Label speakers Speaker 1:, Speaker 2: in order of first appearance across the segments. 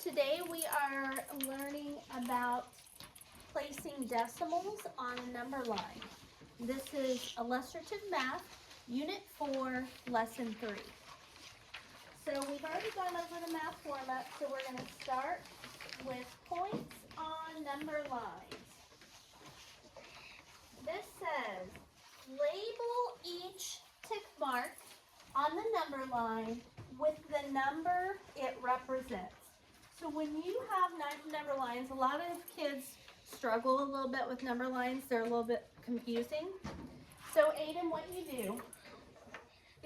Speaker 1: Today we are learning about placing decimals on a number line. This is illustrative math, unit 4, lesson 3. So we've already gone over the math format, so we're going to start with points on number lines. This says, label each tick mark on the number line with the number it represents. So when you have number lines, a lot of kids struggle a little bit with number lines. They're a little bit confusing. So Aiden, what you do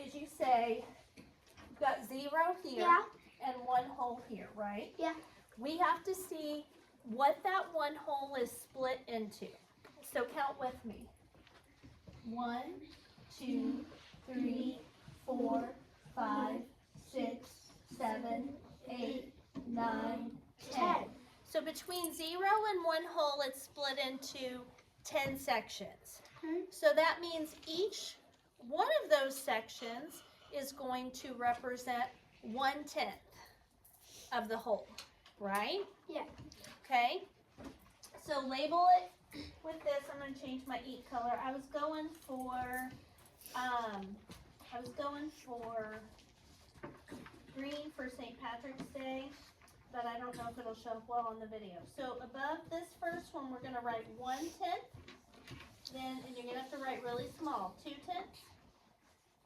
Speaker 1: is you say, you've got 0 here and 1 whole here, right?
Speaker 2: Yeah.
Speaker 1: We have to see what that 1 whole is split into. So count with me. 1, 2, 3, 4, 5, 6, 7, 8, 9, 10. So between 0 and 1 whole, it's split into 10 sections. So that means each one of those sections is going to represent 1/10 of the whole, right?
Speaker 2: Yeah.
Speaker 1: Okay. So label it with this. I'm going to change my ink color. I was going for green for St. Patrick's Day, but I don't know if it'll show up well on the video. So above this first one, we're going to write 1/10. Then, and you're going to have to write really small. 2/10,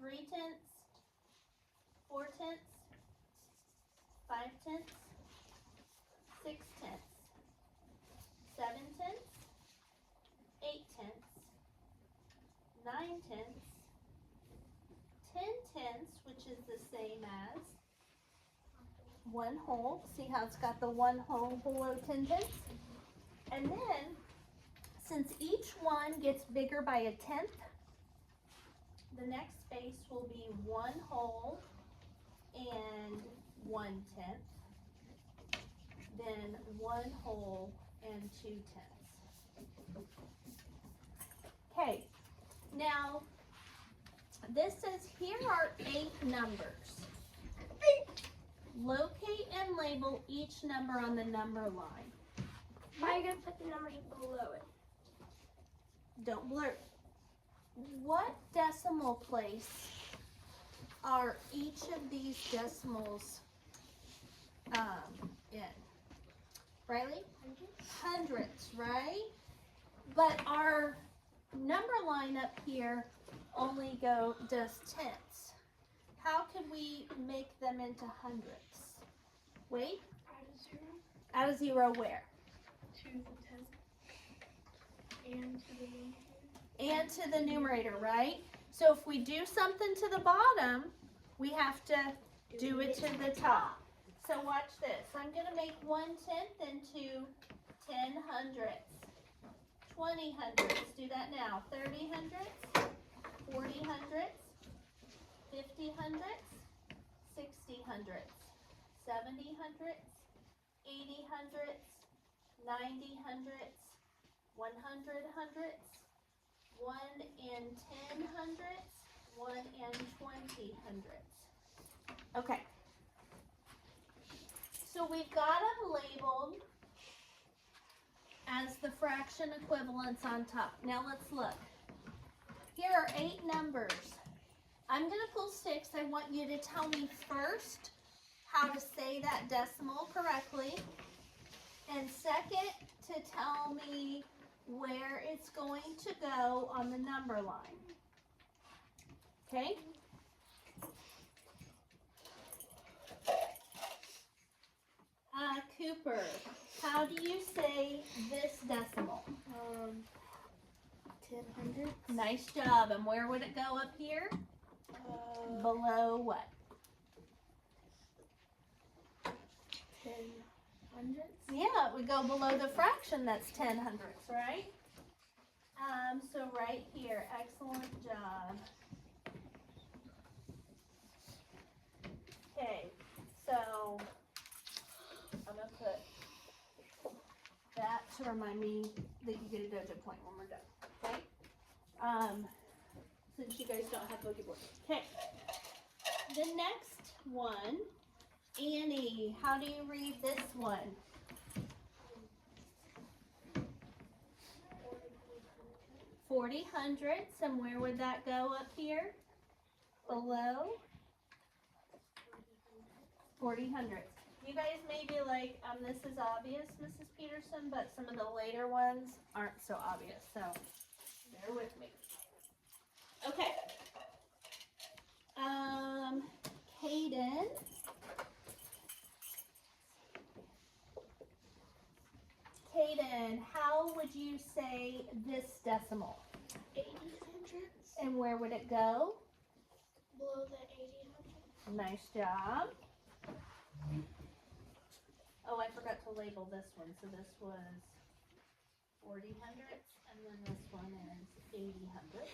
Speaker 1: 3/10, 4/10, 5/10, 6/10, 7/10, 8/10, 9/10, 10/10, which is the same as 1 whole. See how it's got the 1 whole below 10/10? And then, since each one gets bigger by 1/10, the next space will be 1 whole and 1/10. Then 1 whole and 2/10. Okay, now this says here are 8 numbers. Locate and label each number on the number line.
Speaker 2: How are you going to put the numbers below it?
Speaker 1: Don't blur. What decimal place are each of these decimals in? Riley? Hundreds, right? But our number line up here only does tenths. How could we make them into hundreds? Wait. Add a 0 where?
Speaker 2: To the 10th and to the numerator.
Speaker 1: And to the numerator, right? So if we do something to the bottom, we have to do it to the top. So watch this. I'm going to make 1/10 into 10 hundredths, 20 hundredths. Do that now. 30 hundredths, 40 hundredths, 50 hundredths, 60 hundredths, 70 hundredths, 80 hundredths, 90 hundredths, 100 hundredths, 1 and 10 hundredths, 1 and 20 hundredths. Okay. So we've got them labeled as the fraction equivalents on top. Now let's look. Here are 8 numbers. I'm going to pull 6. I want you to tell me first how to say that decimal correctly. And second, to tell me where it's going to go on the number line. Okay? Cooper, how do you say this decimal?
Speaker 2: 10 hundredths.
Speaker 1: Nice job. And where would it go up here? Below what?
Speaker 2: 10 hundredths.
Speaker 1: Yeah, it would go below the fraction that's 10 hundredths, right? So right here, excellent job. Okay, so I'm going to put that to remind me that you get a dojo point when we're done, okay? Since you guys don't have boogie boards. Okay, the next one Annie, how do you read this one? 40 hundredths, and where would that go up here? Below? 40 hundredths. You guys may be like, this is obvious, Mrs. Peterson, but some of the later ones aren't so obvious, so bear with me. Okay. Kaden. Kaden, how would you say this decimal?
Speaker 2: 80 hundredths.
Speaker 1: And where would it go?
Speaker 2: Below the 80 hundredths.
Speaker 1: Nice job. Oh, I forgot to label this one. So this was 40 hundredths, and then this one is 80 hundredths.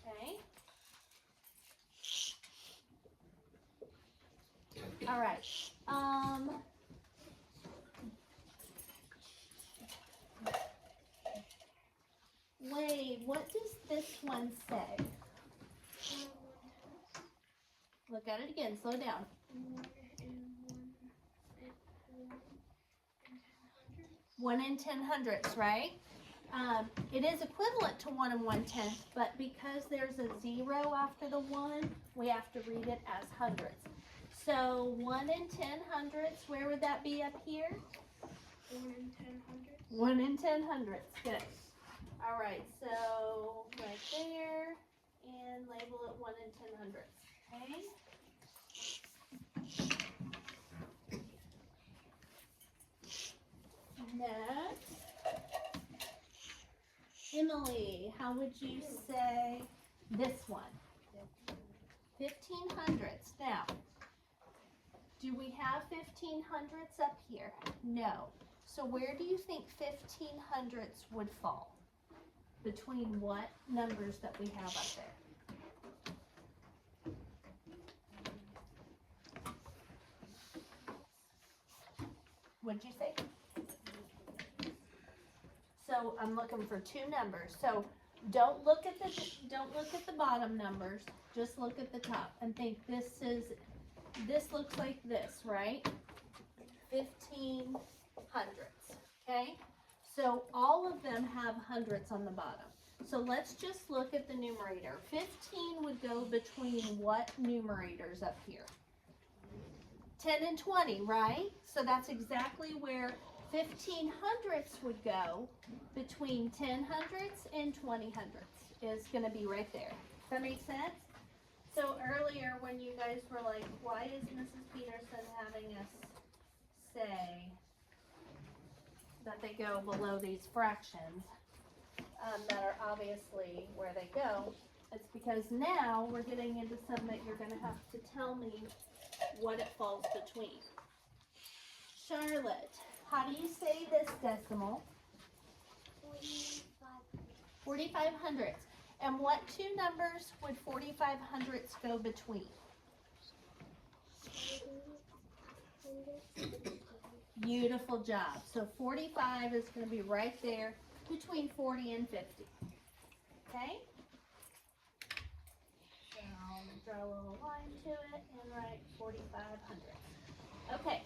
Speaker 1: Okay. All right. Wade, what does this one say? Look at it again. Slow down. 1 in 10 hundredths, right? It is equivalent to 1 1/10, but because there's a 0 after the 1, we have to read it as hundredths. So 1 in 10 hundredths, where would that be up here?
Speaker 2: 1 in 10 hundredths.
Speaker 1: 1 in 10 hundredths, good. All right, so right there, and label it 1 in 10 hundredths, okay? Next, Emily, how would you say this one? 15 hundredths. Now, do we have 15 hundredths up here? No. So where do you think 15 hundredths would fall? Between what numbers that we have up there? What'd you say? So I'm looking for two numbers. So don't look at the bottom numbers. Just look at the top and think this looks like this, right? 15 hundredths. Okay? So all of them have hundredths on the bottom. So let's just look at the numerator. 15 would go between what numerators up here? 10 and 20, right? So that's exactly where 15 hundredths would go between 10 hundredths and 20 hundredths. Is going to be right there. Does that make sense? So earlier when you guys were like, why is Mrs. Peterson having us say that they go below these fractions that are obviously where they go? It's because now we're getting into something that you're going to have to tell me what it falls between. Charlotte, how do you say this decimal? 45 hundredths. And what two numbers would 45 hundredths go between? Beautiful job. So 45 is going to be right there between 40 and 50. Okay? So I'm going to draw a little line to it and write 45 hundredths. Okay.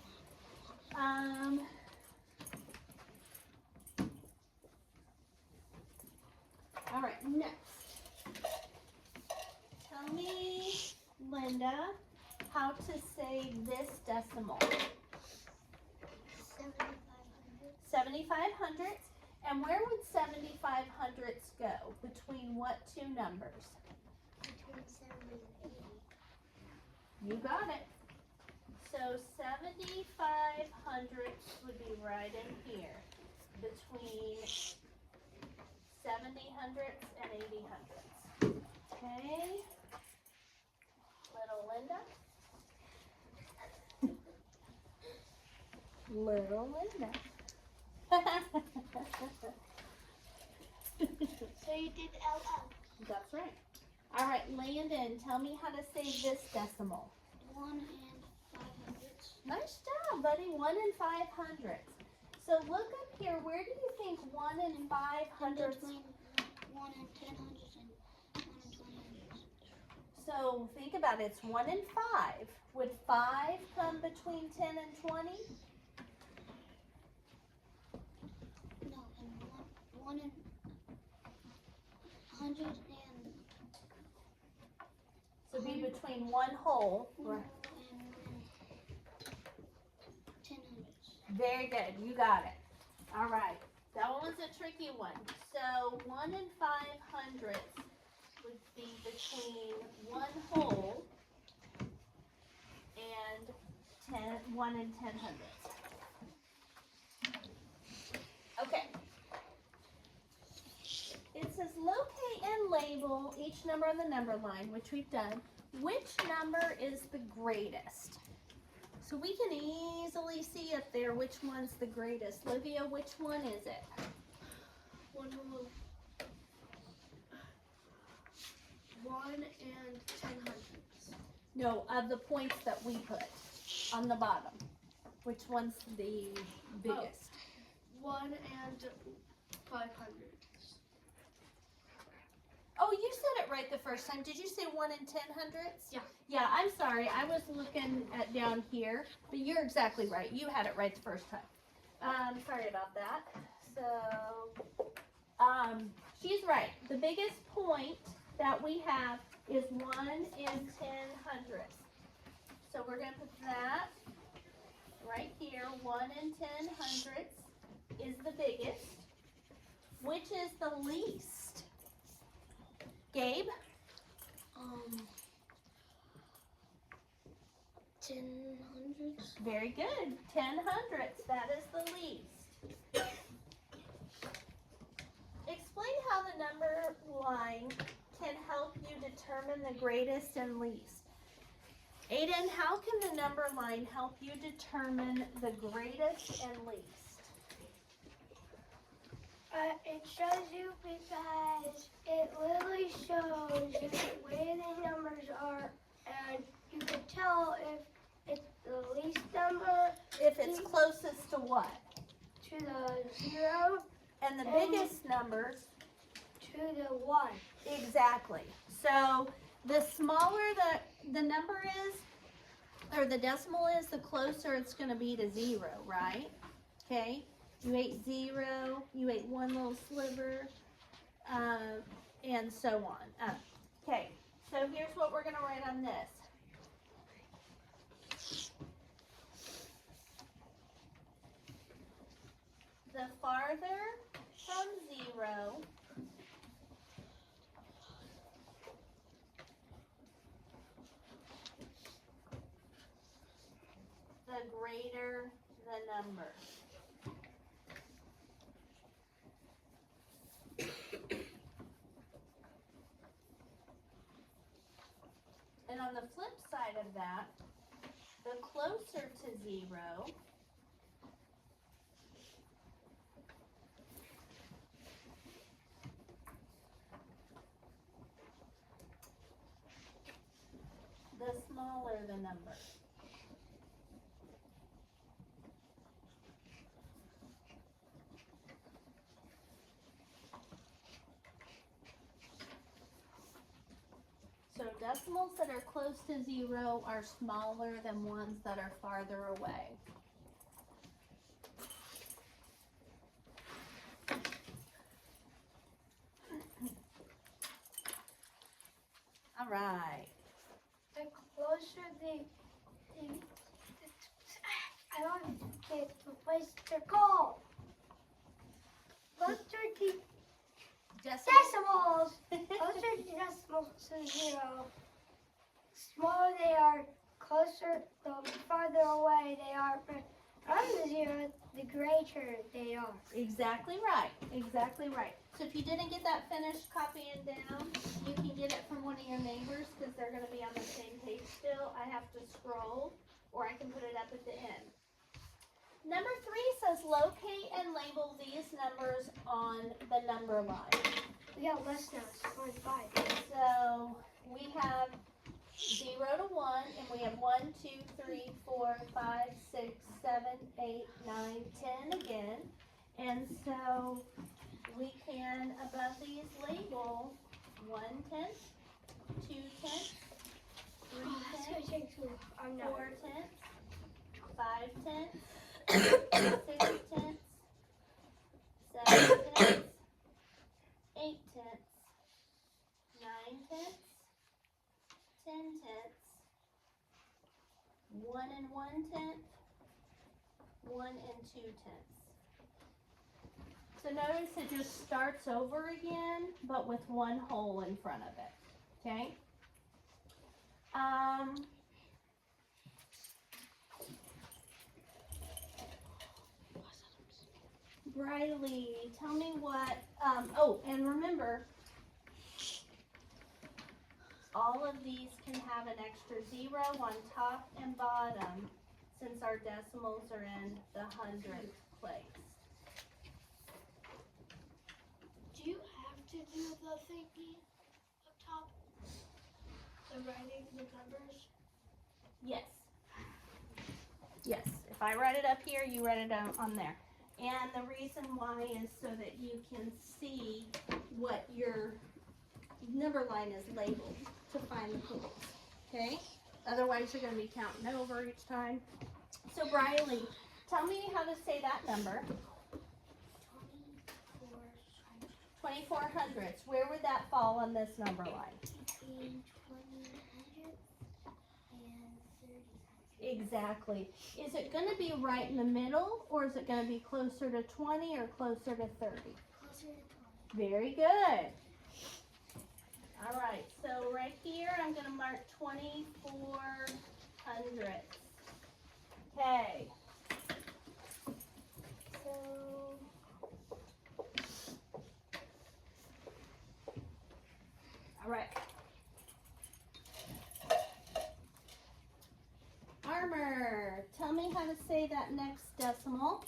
Speaker 1: All right, next. Tell me, Linda, how to say this decimal. 75 hundredths. And where would 75 hundredths go? Between what two numbers?
Speaker 2: Between 70 and 80.
Speaker 1: You got it. So 75 hundredths would be right in here. Between 70 hundredths and 80 hundredths. Okay. Little Linda. Little Linda.
Speaker 2: So you did LL.
Speaker 1: That's right. All right, Landon, tell me how to say this decimal.
Speaker 2: 1 and 5 hundredths.
Speaker 1: Nice job, buddy. 1 and 5 hundredths. So look up here. Where do you think 1 and 5 hundredths?
Speaker 2: Between 1 and 10 hundredths and 1 and 20 hundredths.
Speaker 1: So think about it. It's 1 and 5. Would 5 come between 10 and 20?
Speaker 2: No, and one and 100 and
Speaker 1: So be between one whole.
Speaker 2: no, and 10 hundredths.
Speaker 1: Very good. You got it. All right. That one was a tricky one. So 1 and 5 hundredths would be between one whole and 1 and 10 hundredths. Okay. It says locate and label each number on the number line, which we've done. Which number is the greatest? So we can easily see up there which one's the greatest. Livia, which one is it?
Speaker 2: 1 and 10 hundredths.
Speaker 1: No, of the points that we put on the bottom. Which one's the biggest?
Speaker 2: 1 and 5 hundredths.
Speaker 1: Oh, you said it right the first time. Did you say 1 and 10 hundredths?
Speaker 2: Yeah.
Speaker 1: Yeah, I'm sorry. I was looking at down here, but you're exactly right. You had it right the first time. Sorry about that. So, she's right. The biggest point that we have is 1 and 10 hundredths. So we're going to put that right here. 1 and 10 hundredths is the biggest. Which is the least? Gabe?
Speaker 2: 10 hundredths.
Speaker 1: Very good. 10 hundredths. That is the least. Explain how the number line can help you determine the greatest and least. Aiden, how can the number line help you determine the greatest and least?
Speaker 2: It shows you because it literally shows you where the numbers are, and you can tell if it's the least number
Speaker 1: If it's closest to what?
Speaker 2: to the 0
Speaker 1: And the biggest numbers.
Speaker 2: to the 1.
Speaker 1: Exactly. So the smaller the number is, or the decimal is, the closer it's going to be to 0, right? Okay. You ate 0, you ate one little sliver, and so on. Okay, so here's what we're going to write on this. The farther from 0 the greater the number. And on the flip side of that, the closer to 0, the smaller the number. So decimals that are close to 0 are smaller than ones that are farther away. All right.
Speaker 2: The closer I don't get the place to go. Closer the decimals. Closer the decimals to 0. Smaller they are, closer, the farther away they are from the 0, the greater they are.
Speaker 1: Exactly right. Exactly right. So if you didn't get that finished copying down, you can get it from one of your neighbors because they're going to be on the same page still. I have to scroll, or I can put it up at the end. Number 3 says locate and label these numbers on the number line.
Speaker 2: We got less now, it's 25.
Speaker 1: So we have 0 to 1, and we have 1, 2, 3, 4, 5, 6, 7, 8, 9, 10 again. And so we can, above these, label 1/10, 2/10, 3
Speaker 2: That's
Speaker 1: tenths,
Speaker 2: gonna take too long. I'm not.
Speaker 1: 4 tenths, 5 tenths, 6 tenths, 7 tenths, 8 tenths, 9 tenths, 10 tenths, 1 and 1 tenth, 1 and 2 tenths. So notice it just starts over again, but with one hole in front of it, okay? Briley, tell me what, oh, and remember, all of these can have an extra 0 on top and bottom since our decimals are in the hundredth place.
Speaker 2: Do you have to do the thingy up top? The writing the numbers?
Speaker 1: Yes. Yes, if I write it up here, you write it down on there. And the reason why is so that you can see what your number line is labeled to find the points, okay? Otherwise, you're going to be counting over each time. So, Briley, tell me how to say that number. 24 hundredths. Where would that fall on this number line?
Speaker 2: Between 20 hundredths and 30 hundredths.
Speaker 1: Exactly. Is it going to be right in the middle, or is it going to be closer to 20 or closer to 30?
Speaker 2: Closer to 20.
Speaker 1: Very good. All right, so right here, I'm going to mark 24 hundredths. Okay. So, all right. Armor, tell me how to say that next decimal.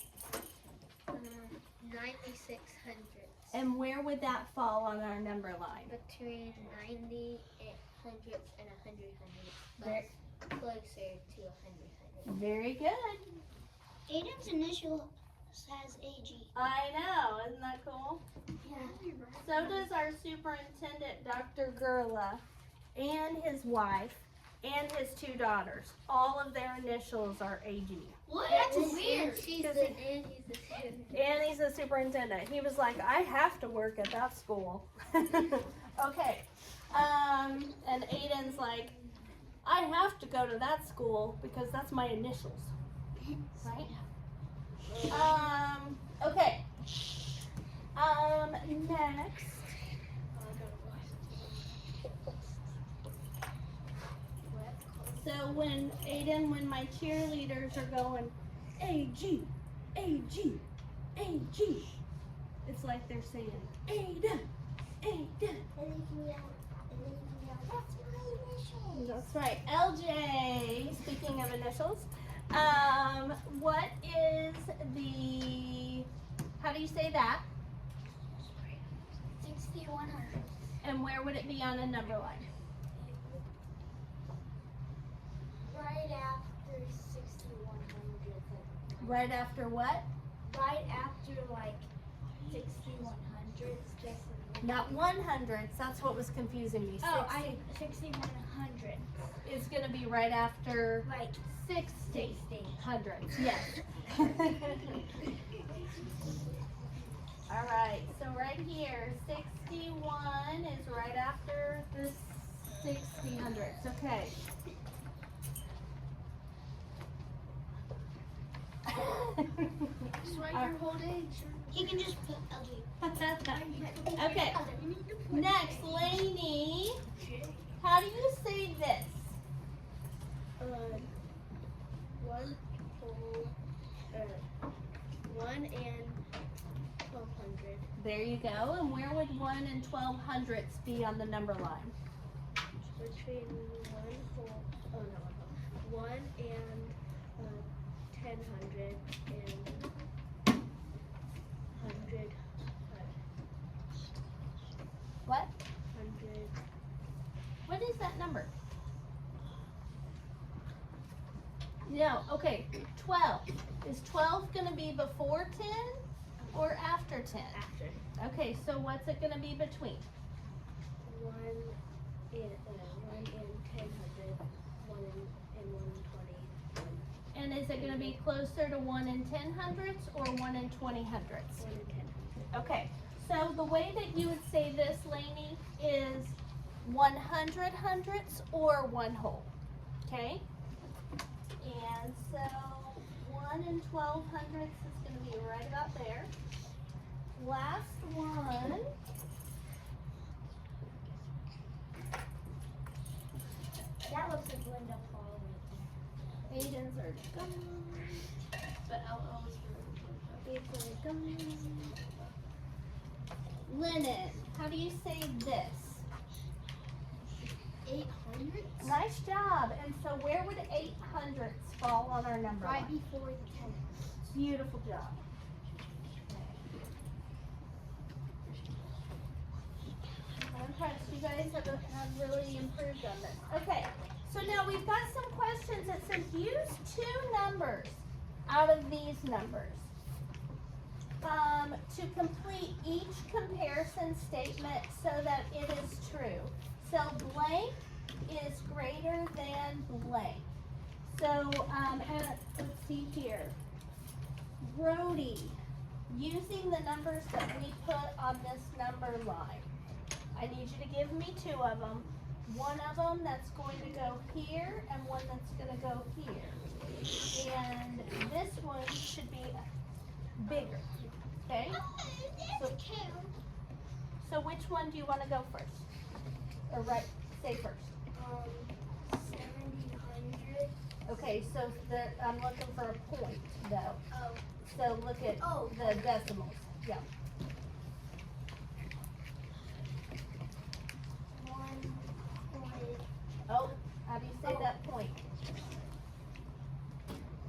Speaker 2: 96 hundredths.
Speaker 1: And where would that fall on our number line?
Speaker 2: Between 90 hundredths and 100 hundredths.
Speaker 1: Very,
Speaker 2: Closer to 100 hundredths.
Speaker 1: very good.
Speaker 2: Aiden's initial says AG.
Speaker 1: I know, isn't that cool?
Speaker 2: Yeah.
Speaker 1: So does our superintendent, Dr. Gurla, and his wife, and his 2 daughters. All of their initials are AG.
Speaker 2: What?
Speaker 1: That's
Speaker 2: weird.
Speaker 1: And he's a superintendent. He was like, I have to work at that school. Okay. And Aiden's like, I have to go to that school because that's my initials. Right? Okay. Next. So when my cheerleaders are going, AG, AG, AG, it's like they're saying, Aiden, Aiden.
Speaker 2: That's my initials.
Speaker 1: That's right. LJ, speaking of initials, what is the, how do you say that?
Speaker 2: 6100.
Speaker 1: And where would it be on a number line?
Speaker 2: Right after 6100.
Speaker 1: Right after what?
Speaker 2: Right after like 6100.
Speaker 1: Not 100s. That's what was confusing me.
Speaker 2: 6100.
Speaker 1: Is going to be right after
Speaker 2: Like
Speaker 1: 60 hundredths. Yes. All right. So right here, 61 is right after the 60 hundredths. Okay.
Speaker 2: Just write your whole age. He can just put
Speaker 1: Okay. Next, Lainey. How do you say this?
Speaker 2: 1 and 1200.
Speaker 1: There you go. And where would 1 and 12 hundredths be on the number line?
Speaker 2: Between 1 and 1000 and 100.
Speaker 1: What?
Speaker 2: 100.
Speaker 1: What is that number? No, okay, 12. Is 12 going to be before 10 or after 10?
Speaker 2: After.
Speaker 1: Okay, so what's it going to be between?
Speaker 2: 1 and 1 in 10 hundred, 1 in 1 in 20,
Speaker 1: And is it going to be closer to 1 in 10 hundredths or 1 in 20 hundredths?
Speaker 2: 1 in 10.
Speaker 1: Okay, so the way that you would say this, Lainey, is 100 hundredths or 1 whole. Okay? And so 1 in 12 hundredths is going to be right about there. Last one.
Speaker 2: That looks like Linda Paul right
Speaker 1: Aiden's are gone.
Speaker 2: there. But LL is for
Speaker 1: Aiden's are gone. Linen. How do you say this?
Speaker 2: 800?
Speaker 1: Nice job. And so where would 8 hundredths fall on our number
Speaker 2: Right
Speaker 1: line?
Speaker 2: before the 10.
Speaker 1: Beautiful job. I'm impressed. You guys have really improved on this. Okay, so now we've got some questions that says use 2 numbers out of these numbers to complete each comparison statement so that it is true. So blank is greater than blank. So let's see here. Brody, using the numbers that we put on this number line. I need you to give me 2 of them. One of them that's going to go here and one that's going to go here. And this one should be bigger. Okay? So which one do you want to go first? Or say first.
Speaker 2: 700.
Speaker 1: Okay, so I'm looking for a point though.
Speaker 2: Oh.
Speaker 1: So look at the decimals. Yeah.
Speaker 2: 1 point.
Speaker 1: Oh, how do you say that point?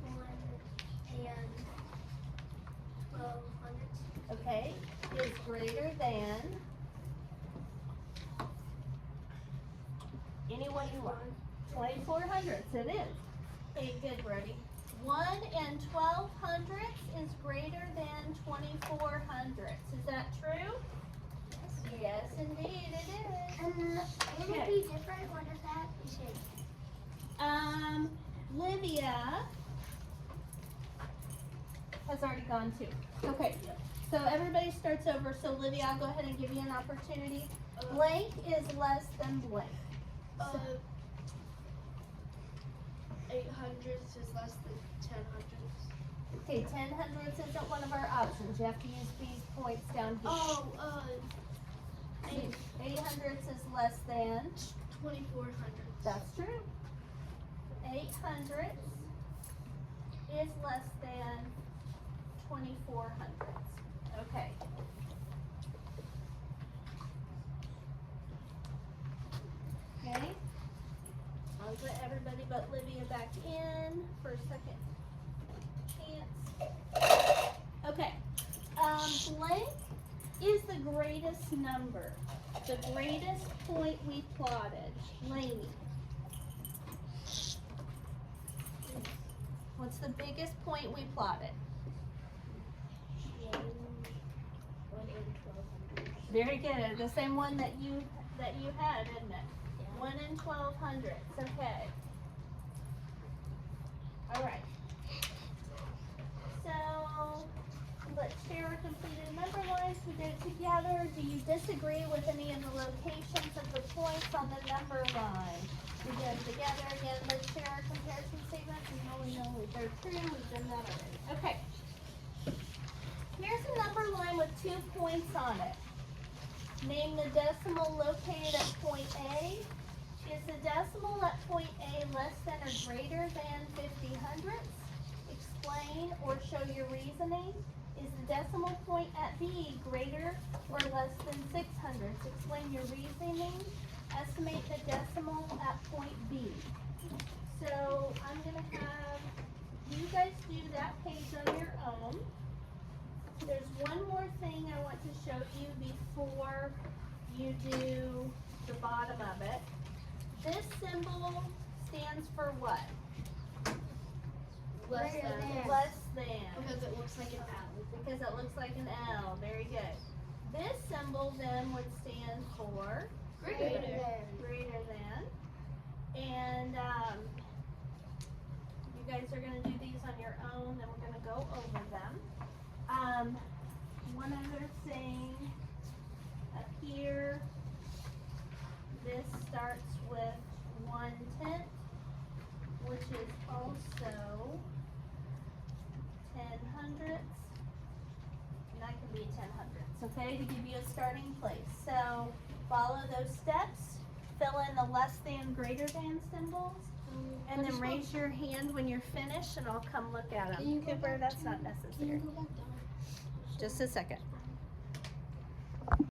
Speaker 2: 1 and 12 hundredths.
Speaker 1: Okay, is greater than anyone you want. 24 hundredths, it is. Okay, good, Brody. 1 and 12 hundredths is greater than 24 hundredths. Is that true? Yes, indeed, it is.
Speaker 2: And can it be different? What does that say?
Speaker 1: Livia has already gone too. Okay, so everybody starts over. So Livia, I'll go ahead and give you an opportunity. Blank is less than blank.
Speaker 2: 8 hundredths is less than 10 hundredths.
Speaker 1: Okay, 10 hundredths isn't one of our options. You have to use these points down here. 8 hundredths is less than
Speaker 2: 24 hundredths.
Speaker 1: That's true. 8 hundredths is less than 24 hundredths. Okay. Okay. I'll put everybody but Livia back in for a second chance. Okay. Blank is the greatest number. The greatest point we plotted. Lainey. What's the biggest point we plotted?
Speaker 2: 1 in 1200.
Speaker 1: Very good. The same one that you had, isn't it? 1 in 12 hundredths. Okay. All right. So let's share our completed number lines. We did it together. Do you disagree with any of the locations of the points on the number line? We did it together. Again, let's share our comparison statements. We know if they're true. We've done that already. Okay. Here's a number line with 2 points on it. Name the decimal located at point A. Is the decimal at point A less than or greater than 50 hundredths? Explain or show your reasoning. Is the decimal point at B greater or less than 6 hundredths? Explain your reasoning. Estimate the decimal at point B. So I'm going to have you guys do that page on your own. There's one more thing I want to show you before you do the bottom of it. This symbol stands for what?
Speaker 2: Less than.
Speaker 1: Less than.
Speaker 2: Because it looks like an L.
Speaker 1: Because it looks like an L. Very good. This symbol then would stand for
Speaker 2: Greater.
Speaker 1: greater than. And you guys are going to do these on your own, then we're going to go over them. One other thing up here, this starts with 1/10, which is also 10/100. And that can be 10/100, okay, to give you a starting place. So follow those steps, fill in the less than, greater than symbols, and then raise your hand when you're finished and I'll come look at them. Cooper, that's not necessary. Just a second.